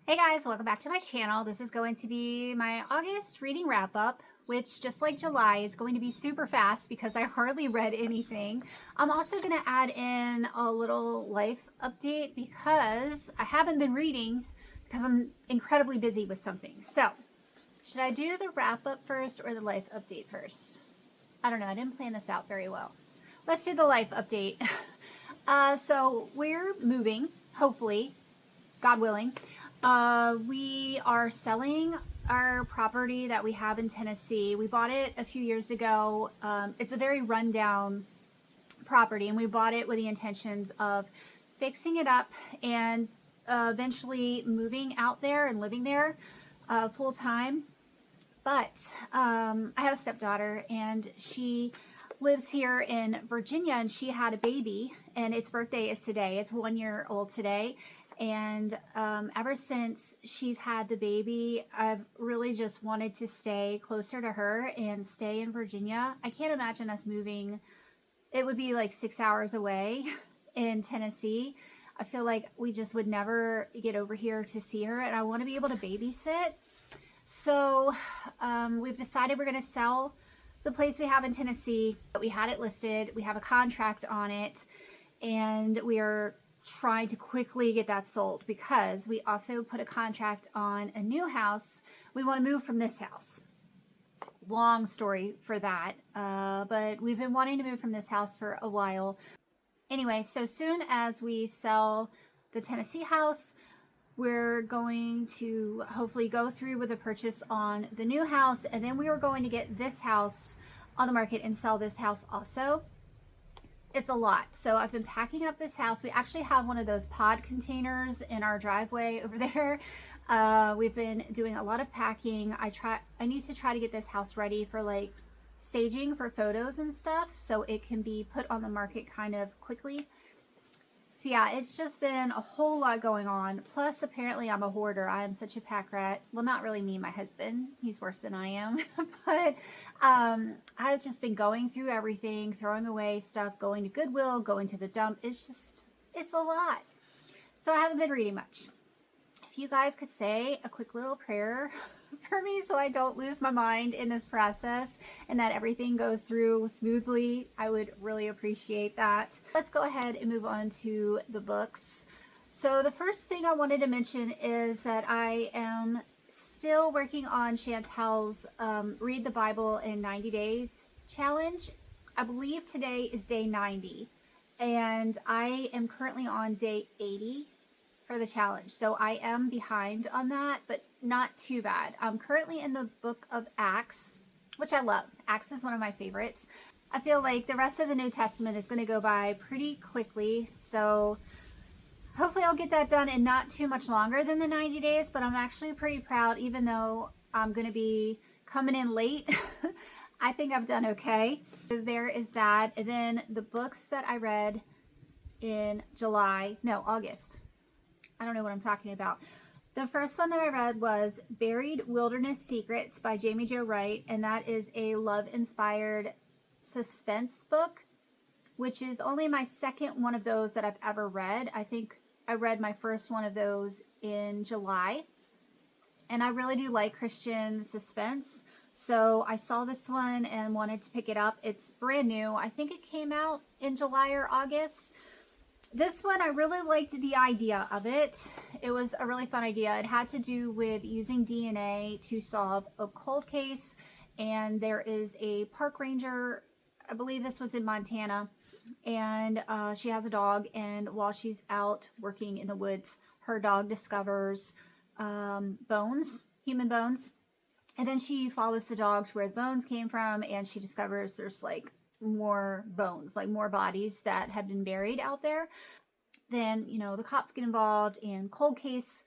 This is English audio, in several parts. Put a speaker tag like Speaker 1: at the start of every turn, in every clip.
Speaker 1: Hey guys, welcome back to my channel. This is going to be my August reading wrap up, which just like July is going to be super fast because I hardly read anything. I'm also going to add in a little life update because I haven't been reading because I'm incredibly busy with something. So, should I do the wrap up first or the life update first? I don't know. I didn't plan this out very well. Let's do the life update. So we're moving, hopefully, God willing. We are selling our property that we have in Tennessee. We bought it a few years ago. It's a very rundown property, and we bought it with the intentions of fixing it up and eventually moving out there and living there full time. But I have a stepdaughter, and she lives here in Virginia, and she had a baby, and its birthday is today. It's 1 year old today. And ever since she's had the baby, I've really just wanted to stay closer to her and stay in Virginia. I can't imagine us moving. It would be like 6 hours away in Tennessee. I feel like we just would never get over here to see her, and I want to be able to babysit. So we've decided we're going to sell the place we have in Tennessee. We had it listed. We have a contract on it, and we are trying to quickly get that sold because we also put a contract on a new house. We want to move from this house. Long story for that, but we've been wanting to move from this house for a while. Anyway, so soon as we sell the Tennessee house, we're going to hopefully go through with the purchase on the new house, and then we are going to get this house on the market and sell this house also. It's a lot. So I've been packing up this house. We actually have one of those pod containers in our driveway over there. We've been doing a lot of packing. I need to try to get this house ready for like staging for photos and stuff so it can be put on the market kind of quickly. So yeah, it's just been a whole lot going on. Plus, apparently I'm a hoarder. I am such a pack rat. Well, not really me, my husband. He's worse than I am. But I've just been going through everything, throwing away stuff, going to Goodwill, going to the dump. It's a lot. So I haven't been reading much. If you guys could say a quick little prayer for me so I don't lose my mind in this process and that everything goes through smoothly, I would really appreciate that. Let's go ahead and move on to the books. So the first thing I wanted to mention is that I am still working on Chantel's Read the Bible in 90 Days challenge. I believe today is day 90, and I am currently on day 80 for the challenge. So I am behind on that, but not too bad. I'm currently in the book of Acts, which I love. Acts is one of my favorites. I feel like the rest of the New Testament is going to go by pretty quickly. So hopefully I'll get that done in not too much longer than the 90 days, but I'm actually pretty proud, even though I'm going to be coming in late. I think I've done okay. So there is that. And then the books that I read in August. I don't know what I'm talking about. The first one that I read was Buried Wilderness Secrets by Jaime Wright, and that is a love-inspired suspense book, which is only my second one of those that I've ever read. I think I read my first one of those in July, and I really do like Christian suspense. So I saw this one and wanted to pick it up. It's brand new. I think it came out in July or August. This one, I really liked the idea of it. It was a really fun idea. It had to do with using DNA to solve a cold case, and there is a park ranger, I believe this was in Montana, and she has a dog, and while she's out working in the woods, her dog discovers bones, human bones, and then she follows the dog to where the bones came from, and she discovers there's like more bones, like more bodies that had been buried out there. Then, the cops get involved, and cold case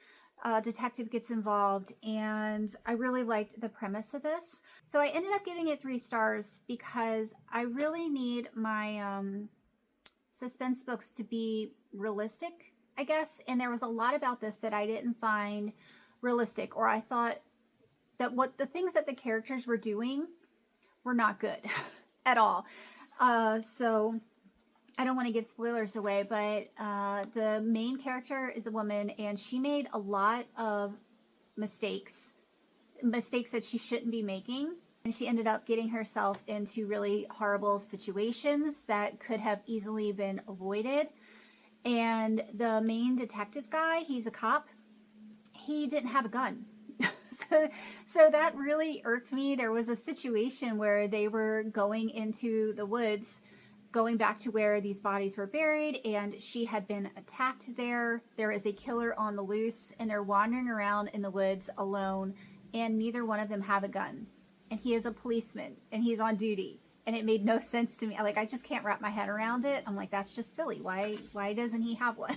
Speaker 1: detective gets involved, and I really liked the premise of this. So I ended up giving it 3 stars because I really need my suspense books to be realistic, I guess, and there was a lot about this that I didn't find realistic, or I thought that the things that the characters were doing were not good at all. So I don't want to give spoilers away, but the main character is a woman, and she made a lot of mistakes that she shouldn't be making. And she ended up getting herself into really horrible situations that could have easily been avoided. And the main detective guy, he's a cop, he didn't have a gun. So that really irked me. There was a situation where they were going into the woods, going back to where these bodies were buried, and she had been attacked there. There is a killer on the loose, and they're wandering around in the woods alone, and neither one of them have a gun. And he is a policeman, and he's on duty. And it made no sense to me. Like, I just can't wrap my head around it. I'm like, that's just silly. Why doesn't he have one?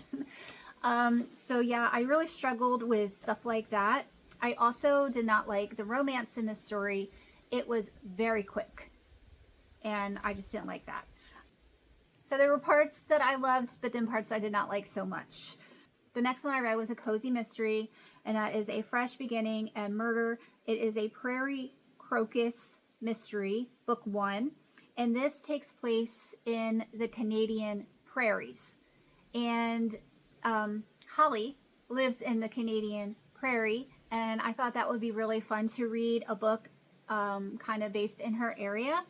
Speaker 1: So yeah, I really struggled with stuff like that. I also did not like the romance in this story. It was very quick, and I just didn't like that. So there were parts that I loved, but then parts I did not like so much. The next one I read was a cozy mystery, and that is A Fresh Beginning and Murder. It is a Prairie Crocus mystery, book 1, and this takes place in the Canadian prairies. And Holly lives in the Canadian prairie, and I thought that would be really fun to read a book kind of based in her area.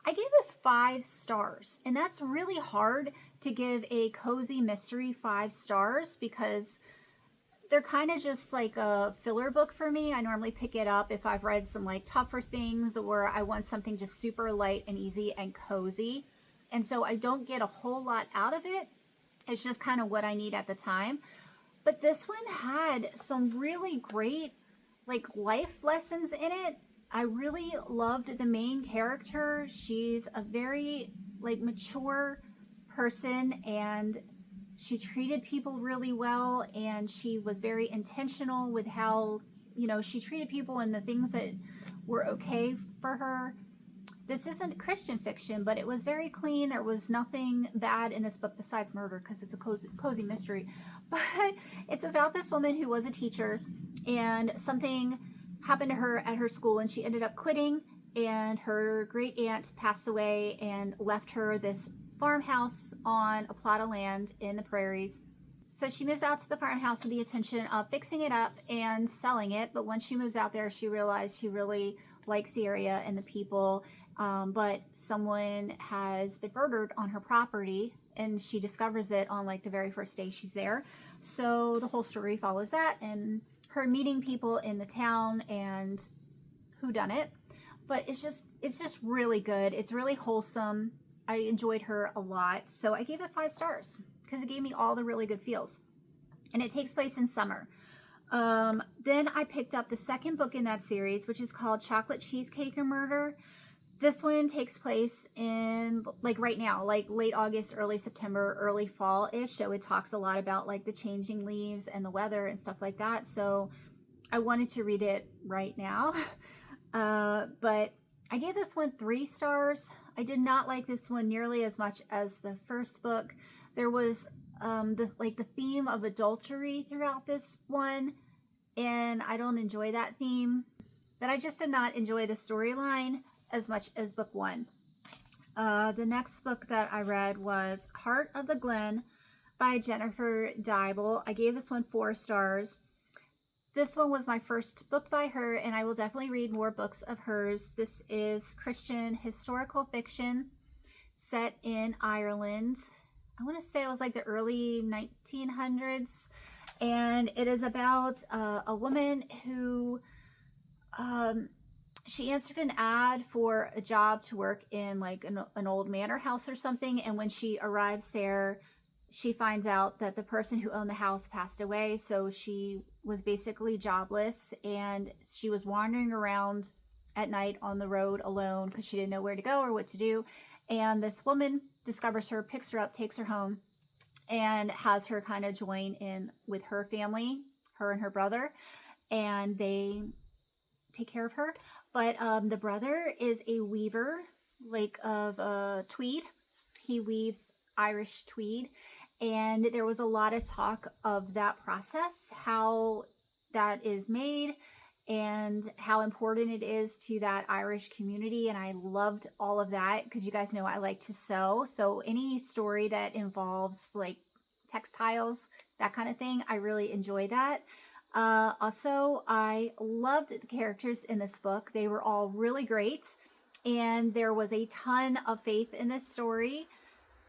Speaker 1: I gave this 5 stars, and that's really hard to give a cozy mystery 5 stars because they're kind of just like a filler book for me. I normally pick it up if I've read some like tougher things, or I want something just super light and easy and cozy. And so I don't get a whole lot out of it. It's just kind of what I need at the time. But this one had some really great like life lessons in it. I really loved the main character. She's a very like mature person, and she treated people really well, and she was very intentional with how, you know, she treated people and the things that were okay for her. This isn't Christian fiction, but it was very clean. There was nothing bad in this book besides murder because it's a cozy mystery. But it's about this woman who was a teacher, and something happened to her at her school, and she ended up quitting, and her great aunt passed away and left her this farmhouse on a plot of land in the prairies. So she moves out to the farmhouse with the intention of fixing it up and selling it. But once she moves out there, she realized she really likes the area and the people. But someone has been murdered on her property, and she discovers it on like the very first day she's there. So the whole story follows that, and her meeting people in the town and whodunit. But it's just really good. It's really wholesome. I enjoyed her a lot. So I gave it 5 stars because it gave me all the really good feels. And it takes place in summer. Then I picked up the second book in that series, which is called Chocolate Cheesecake and Murder. This one takes place in like right now, like late August, early September, early fall-ish. So it talks a lot about like the changing leaves and the weather and stuff like that. So I wanted to read it right now. But I gave this one 3 stars. I did not like this one nearly as much as the first book. There was the theme of adultery throughout this one, and I don't enjoy that theme. But I just did not enjoy the storyline as much as book 1. The next book that I read was Heart of the Glen by Jennifer Dieble. I gave this one 4 stars. This one was my first book by her, and I will definitely read more books of hers. This is Christian historical fiction set in Ireland. I want to say it was like the early 1900s, and it is about a woman who she answered an ad for a job to work in like an old manor house or something, and when she arrives there, she finds out that the person who owned the house passed away. So she was basically jobless, and she was wandering around at night on the road alone because she didn't know where to go or what to do. And this woman discovers her, picks her up, takes her home, and has her kind of join in with her family, her and her brother, and they take care of her. But the brother is a weaver, like of tweed. He weaves Irish tweed. And there was a lot of talk of that process, how that is made, and how important it is to that Irish community. And I loved all of that because you guys know I like to sew. So any story that involves like textiles, that kind of thing, I really enjoy that. Also, I loved the characters in this book. They were all really great. And there was a ton of faith in this story.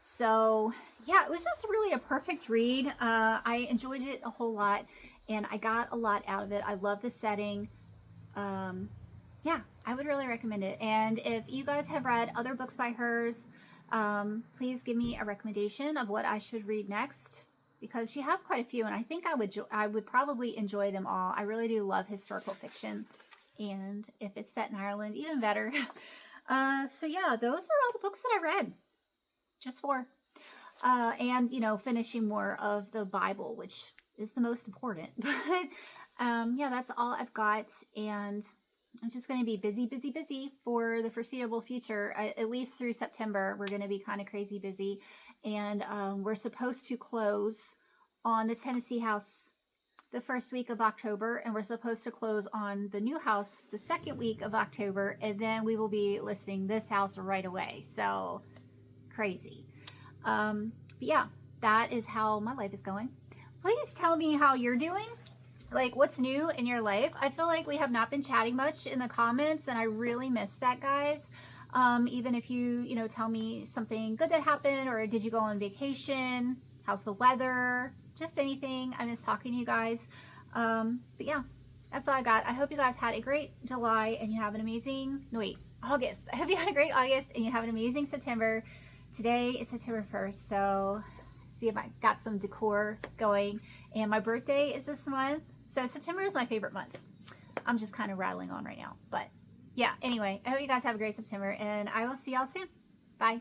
Speaker 1: So yeah, it was just really a perfect read. I enjoyed it a whole lot, and I got a lot out of it. I love the setting. Yeah, I would really recommend it. And if you guys have read other books by hers, please give me a recommendation of what I should read next, because she has quite a few, and I think I would probably enjoy them all. I really do love historical fiction, and if it's set in Ireland, even better. So yeah, those are all the books that I read. Just 4. And, you know, finishing more of the Bible, which is the most important. But, yeah, that's all I've got. And I'm just going to be busy, busy, busy for the foreseeable future. At least through September, we're going to be kind of crazy busy. And we're supposed to close on the Tennessee house the first week of October, and we're supposed to close on the new house the second week of October, and then we will be listing this house right away. So crazy. But yeah, that is how my life is going. Please tell me how you're doing. Like, what's new in your life? I feel like we have not been chatting much in the comments, and I really miss that, guys. Even if you know, tell me something good that happened, or did you go on vacation? How's the weather? Just anything. I miss talking to you guys. But yeah, that's all I got. I hope you guys had a great July, and you have an amazing, no wait, August. I hope you had a great August, and you have an amazing September. Today is September 1st, so see if I got some decor going. And my birthday is this month, so September is my favorite month. I'm just kind of rattling on right now. But yeah, anyway, I hope you guys have a great September, and I will see y'all soon. Bye.